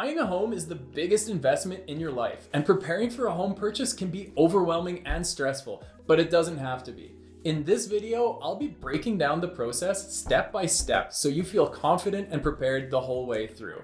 Buying a home is the biggest investment in your life, and preparing for a home purchase can be overwhelming and stressful, but it doesn't have to be. In this video, I'll be breaking down the process step by step so you feel confident and prepared the whole way through.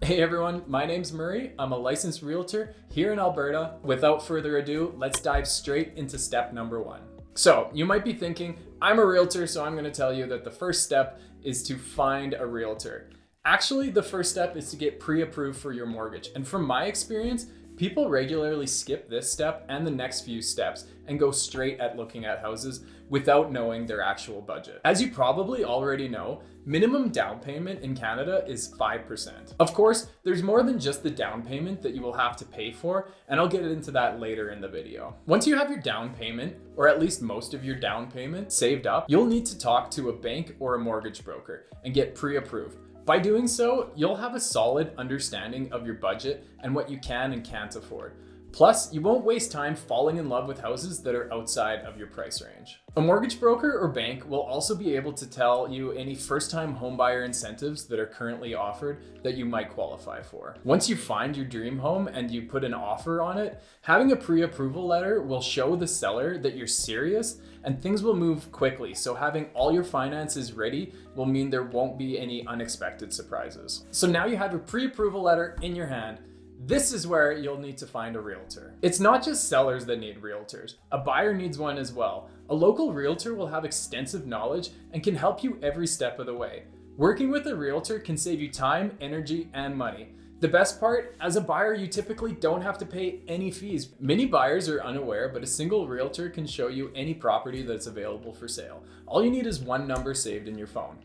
Hey everyone, my name's Murray. I'm a licensed realtor here in Alberta. Without further ado, let's dive straight into step number one. So you might be thinking, I'm a realtor, so I'm going to tell you that the first step is to find a realtor. Actually, the first step is to get pre-approved for your mortgage. And from my experience, people regularly skip this step and the next few steps and go straight at looking at houses without knowing their actual budget. As you probably already know, minimum down payment in Canada is 5%. Of course, there's more than just the down payment that you will have to pay for, and I'll get into that later in the video. Once you have your down payment, or at least most of your down payment saved up, you'll need to talk to a bank or a mortgage broker and get pre-approved. By doing so, you'll have a solid understanding of your budget and what you can and can't afford. Plus, you won't waste time falling in love with houses that are outside of your price range. A mortgage broker or bank will also be able to tell you any first-time homebuyer incentives that are currently offered that you might qualify for. Once you find your dream home and you put an offer on it, having a pre-approval letter will show the seller that you're serious and things will move quickly. So having all your finances ready will mean there won't be any unexpected surprises. So now you have your pre-approval letter in your hand. This is where you'll need to find a realtor. It's not just sellers that need realtors. A buyer needs one as well. A local realtor will have extensive knowledge and can help you every step of the way. Working with a realtor can save you time, energy, and money. The best part, as a buyer, you typically don't have to pay any fees. Many buyers are unaware, but a single realtor can show you any property that's available for sale. All you need is one number saved in your phone.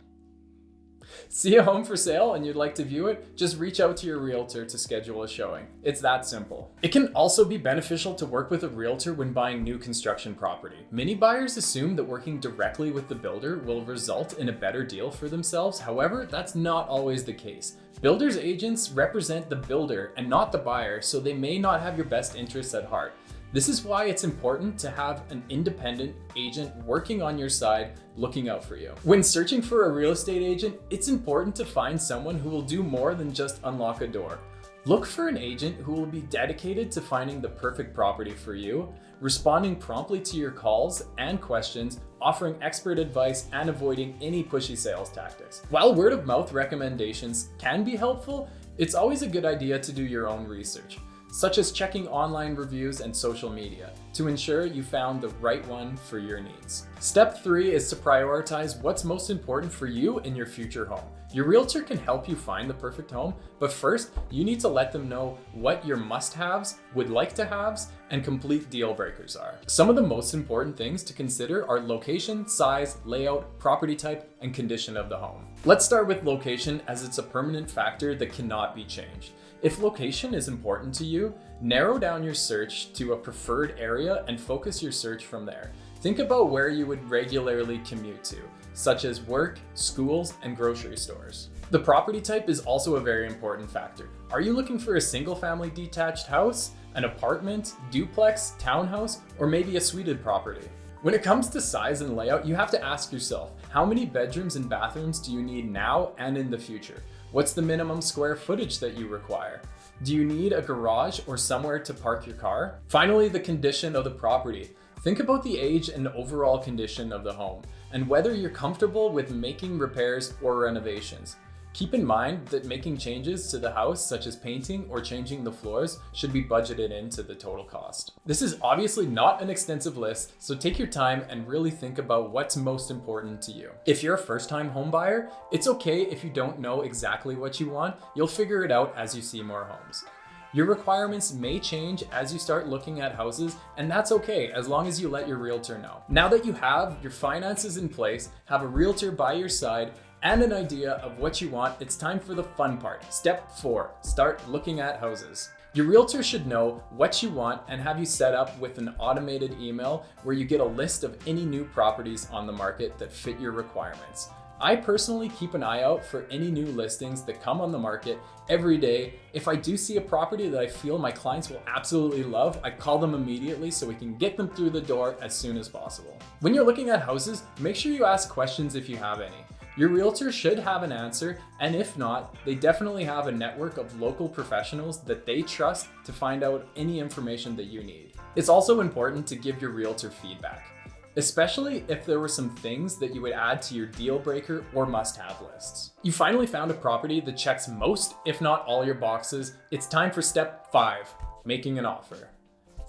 See a home for sale and you'd like to view it? Just reach out to your realtor to schedule a showing. It's that simple. It can also be beneficial to work with a realtor when buying new construction property. Many buyers assume that working directly with the builder will result in a better deal for themselves. However, that's not always the case. Builders agents represent the builder and not the buyer, so they may not have your best interests at heart. This is why it's important to have an independent agent working on your side, looking out for you. When searching for a real estate agent, it's important to find someone who will do more than just unlock a door. Look for an agent who will be dedicated to finding the perfect property for you, responding promptly to your calls and questions, offering expert advice, and avoiding any pushy sales tactics. While word of mouth recommendations can be helpful, it's always a good idea to do your own research, such as checking online reviews and social media to ensure you found the right one for your needs. Step 3 is to prioritize what's most important for you in your future home. Your realtor can help you find the perfect home, but first you need to let them know what your must-haves, would like to haves, and complete deal breakers are. Some of the most important things to consider are location, size, layout, property type, and condition of the home. Let's start with location, as it's a permanent factor that cannot be changed. If location is important to you, narrow down your search to a preferred area and focus your search from there. Think about where you would regularly commute to, such as work, schools, and grocery stores. The property type is also a very important factor. Are you looking for a single-family detached house, an apartment, duplex, townhouse, or maybe a suited property? When it comes to size and layout, you have to ask yourself, how many bedrooms and bathrooms do you need now and in the future? What's the minimum square footage that you require? Do you need a garage or somewhere to park your car? Finally, the condition of the property. Think about the age and overall condition of the home and whether you're comfortable with making repairs or renovations. Keep in mind that making changes to the house, such as painting or changing the floors, should be budgeted into the total cost. This is obviously not an extensive list, so take your time and really think about what's most important to you. If you're a first-time home buyer, it's okay if you don't know exactly what you want. You'll figure it out as you see more homes. Your requirements may change as you start looking at houses, and that's okay as long as you let your realtor know. Now that you have your finances in place, have a realtor by your side, and an idea of what you want, it's time for the fun part. Step 4, start looking at houses. Your realtor should know what you want and have you set up with an automated email where you get a list of any new properties on the market that fit your requirements. I personally keep an eye out for any new listings that come on the market every day. If I do see a property that I feel my clients will absolutely love, I call them immediately so we can get them through the door as soon as possible. When you're looking at houses, make sure you ask questions if you have any. Your realtor should have an answer, and if not, they definitely have a network of local professionals that they trust to find out any information that you need. It's also important to give your realtor feedback, especially if there were some things that you would add to your deal breaker or must-have lists. You finally found a property that checks most, if not all, your boxes. It's time for step 5, making an offer.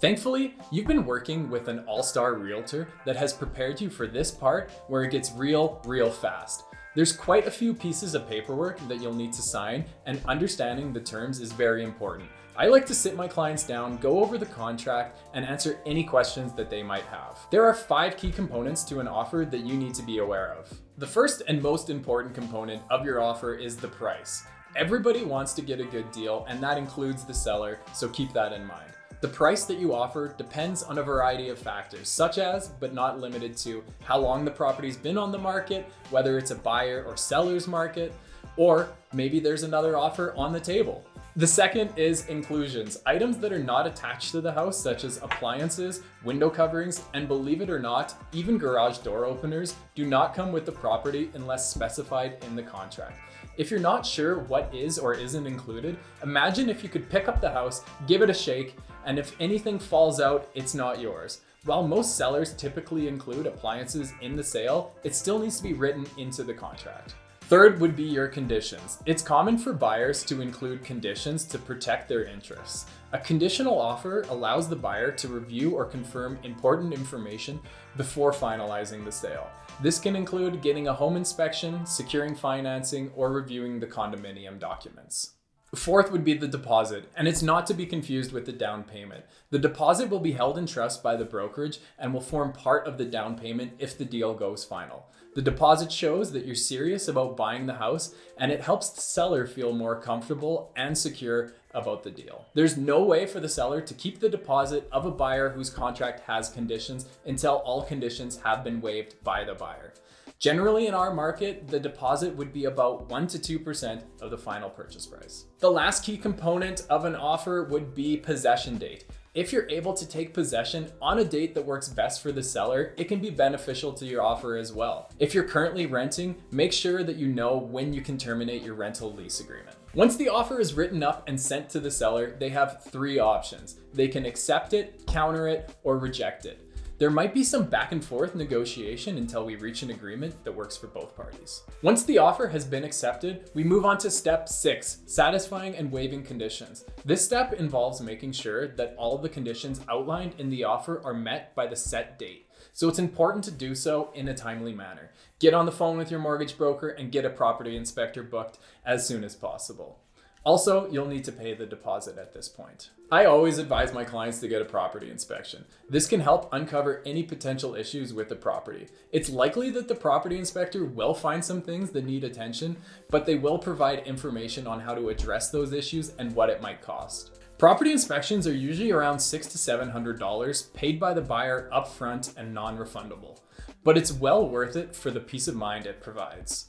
Thankfully, you've been working with an all-star realtor that has prepared you for this part where it gets real fast. There's quite a few pieces of paperwork that you'll need to sign, and understanding the terms is very important. I like to sit my clients down, go over the contract, and answer any questions that they might have. There are 5 key components to an offer that you need to be aware of. The first and most important component of your offer is the price. Everybody wants to get a good deal, and that includes the seller, so keep that in mind. The price that you offer depends on a variety of factors, such as, but not limited to, how long the property's been on the market, whether it's a buyer or seller's market, or maybe there's another offer on the table. The second is inclusions, items that are not attached to the house, such as appliances, window coverings, and believe it or not, even garage door openers do not come with the property unless specified in the contract. If you're not sure what is or isn't included, imagine if you could pick up the house, give it a shake, and if anything falls out, it's not yours. While most sellers typically include appliances in the sale, it still needs to be written into the contract. Third would be your conditions. It's common for buyers to include conditions to protect their interests. A conditional offer allows the buyer to review or confirm important information before finalizing the sale. This can include getting a home inspection, securing financing, or reviewing the condominium documents. Fourth would be the deposit, and it's not to be confused with the down payment. The deposit will be held in trust by the brokerage and will form part of the down payment if the deal goes final. The deposit shows that you're serious about buying the house, and it helps the seller feel more comfortable and secure about the deal. There's no way for the seller to keep the deposit of a buyer whose contract has conditions until all conditions have been waived by the buyer. Generally in our market, the deposit would be about 1 to 2% of the final purchase price. The last key component of an offer would be possession date. If you're able to take possession on a date that works best for the seller, it can be beneficial to your offer as well. If you're currently renting, make sure that you know when you can terminate your rental lease agreement. Once the offer is written up and sent to the seller, they have 3 options. They can accept it, counter it, or reject it. There might be some back and forth negotiation until we reach an agreement that works for both parties. Once the offer has been accepted, we move on to step 6, satisfying and waiving conditions. This step involves making sure that all of the conditions outlined in the offer are met by the set date. So it's important to do so in a timely manner. Get on the phone with your mortgage broker and get a property inspector booked as soon as possible. Also, you'll need to pay the deposit at this point. I always advise my clients to get a property inspection. This can help uncover any potential issues with the property. It's likely that the property inspector will find some things that need attention, but they will provide information on how to address those issues and what it might cost. Property inspections are usually around $600 to $700, paid by the buyer upfront and non-refundable, but it's well worth it for the peace of mind it provides.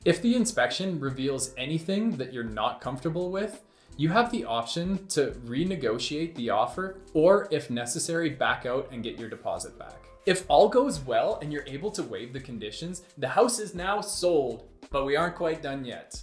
If the inspection reveals anything that you're not comfortable with, you have the option to renegotiate the offer, or if necessary, back out and get your deposit back. If all goes well and you're able to waive the conditions, the house is now sold, but we aren't quite done yet.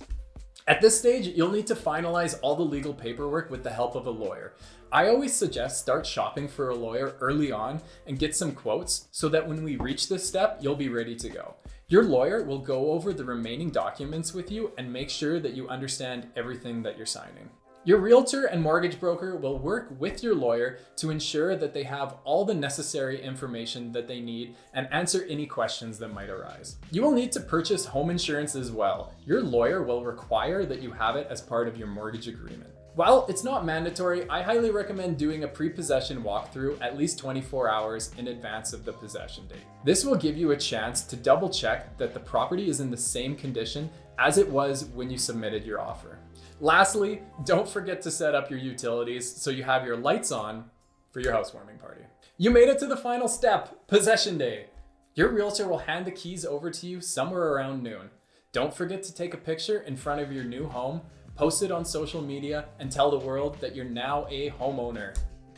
At this stage, you'll need to finalize all the legal paperwork with the help of a lawyer. I always suggest start shopping for a lawyer early on and get some quotes so that when we reach this step, you'll be ready to go. Your lawyer will go over the remaining documents with you and make sure that you understand everything that you're signing. Your realtor and mortgage broker will work with your lawyer to ensure that they have all the necessary information that they need and answer any questions that might arise. You will need to purchase home insurance as well. Your lawyer will require that you have it as part of your mortgage agreement. While it's not mandatory, I highly recommend doing a pre-possession walkthrough at least 24 hours in advance of the possession date. This will give you a chance to double check that the property is in the same condition as it was when you submitted your offer. Lastly, don't forget to set up your utilities so you have your lights on for your housewarming party. You made it to the final step, possession day. Your realtor will hand the keys over to you somewhere around noon. Don't forget to take a picture in front of your new home, post it on social media, and tell the world that you're now a homeowner.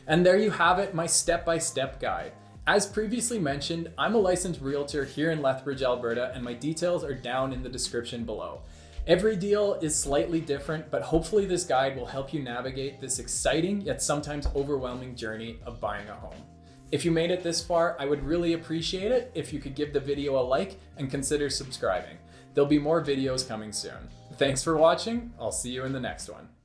And there you have it, my step-by-step guide. As previously mentioned, I'm a licensed realtor here in Lethbridge, Alberta, and my details are down in the description below. Every deal is slightly different, but hopefully this guide will help you navigate this exciting yet sometimes overwhelming journey of buying a home. If you made it this far, I would really appreciate it if you could give the video a like and consider subscribing. There'll be more videos coming soon. Thanks for watching. I'll see you in the next one.